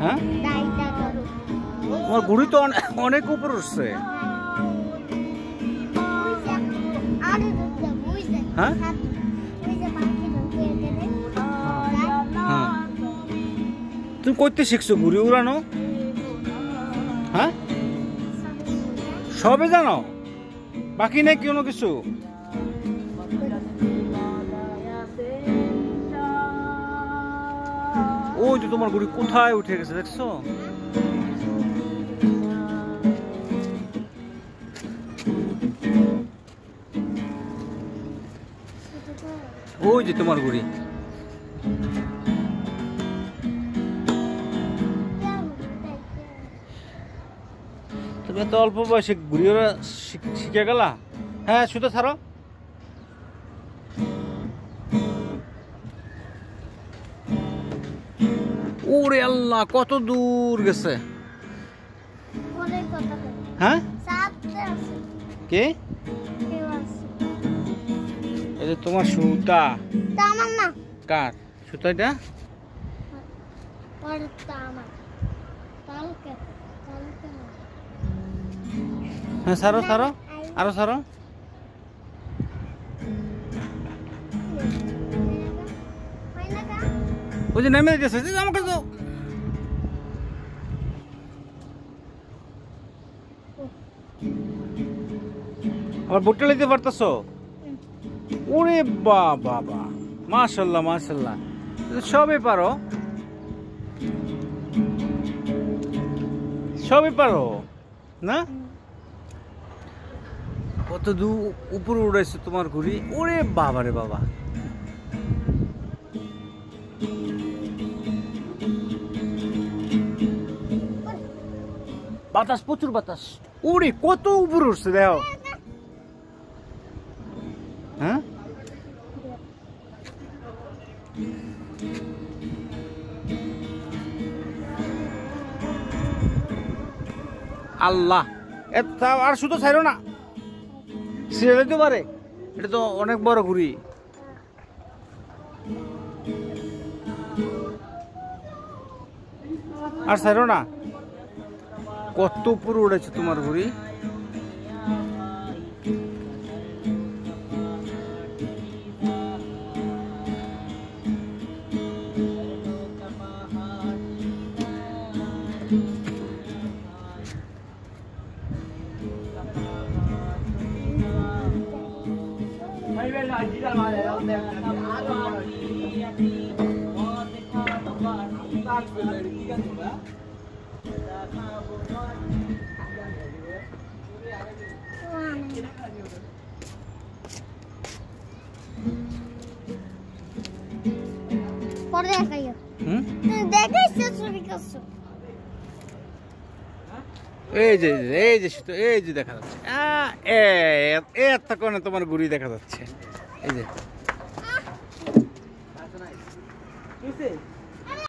হ্যাঁ তোমার ঘুড়ি তো অনেক উপরে উঠছে। হ্যাঁ হ্যাঁ তুমি করতে শিখছো ঘুড়ি উড়ানো? হ্যাঁ সবে জানো, বাকি নেই কোনো কিছু? ওই তো তোমার ঘুড়ি কোথায় উঠে গেছে দেখছো? ওই যে তোমার ঘুড়ি। তুমি এত অল্প বয়সে ঘুড়ি ওরা শিখে গেলা? হ্যাঁ সুতো ছাড়ো। ওরে আল্লাহ কত দূর গেছে। হ্যাঁ কে? এই যে তোমার সুতা। কার সুতা এটা? হ্যাঁ ছাড়ো ছাড়ো, আরো ছাড়ো। ওই যে নেমে গেছে, আমাকে তো আবার ভুট্টা নিতে পারতেছো? ওরে বাবা, মাশাআল্লাহ মাশাআল্লাহ, সবই পারো, সবই পারো না? কত দূর উপরে উড়াইছে তোমার ঘুড়ি। ওরে বাবা রে বাবা, বাতাস, প্রচুর বাতাস। ওরে কত উপরে উঠছে দেখো। হ্যাঁ আল্লাহ, আর শুধু ছাইরো না, ছিঁড়ে যেতে পারে, এটা তো অনেক বড় ঘুড়ি। আর ছাইরো না, কত উপরে উড়েছে তোমার ঘুড়ি। এই যে এই যে দেখা যাচ্ছে, এতক্ষণে তোমার ঘুড়ি দেখা যাচ্ছে। এই যে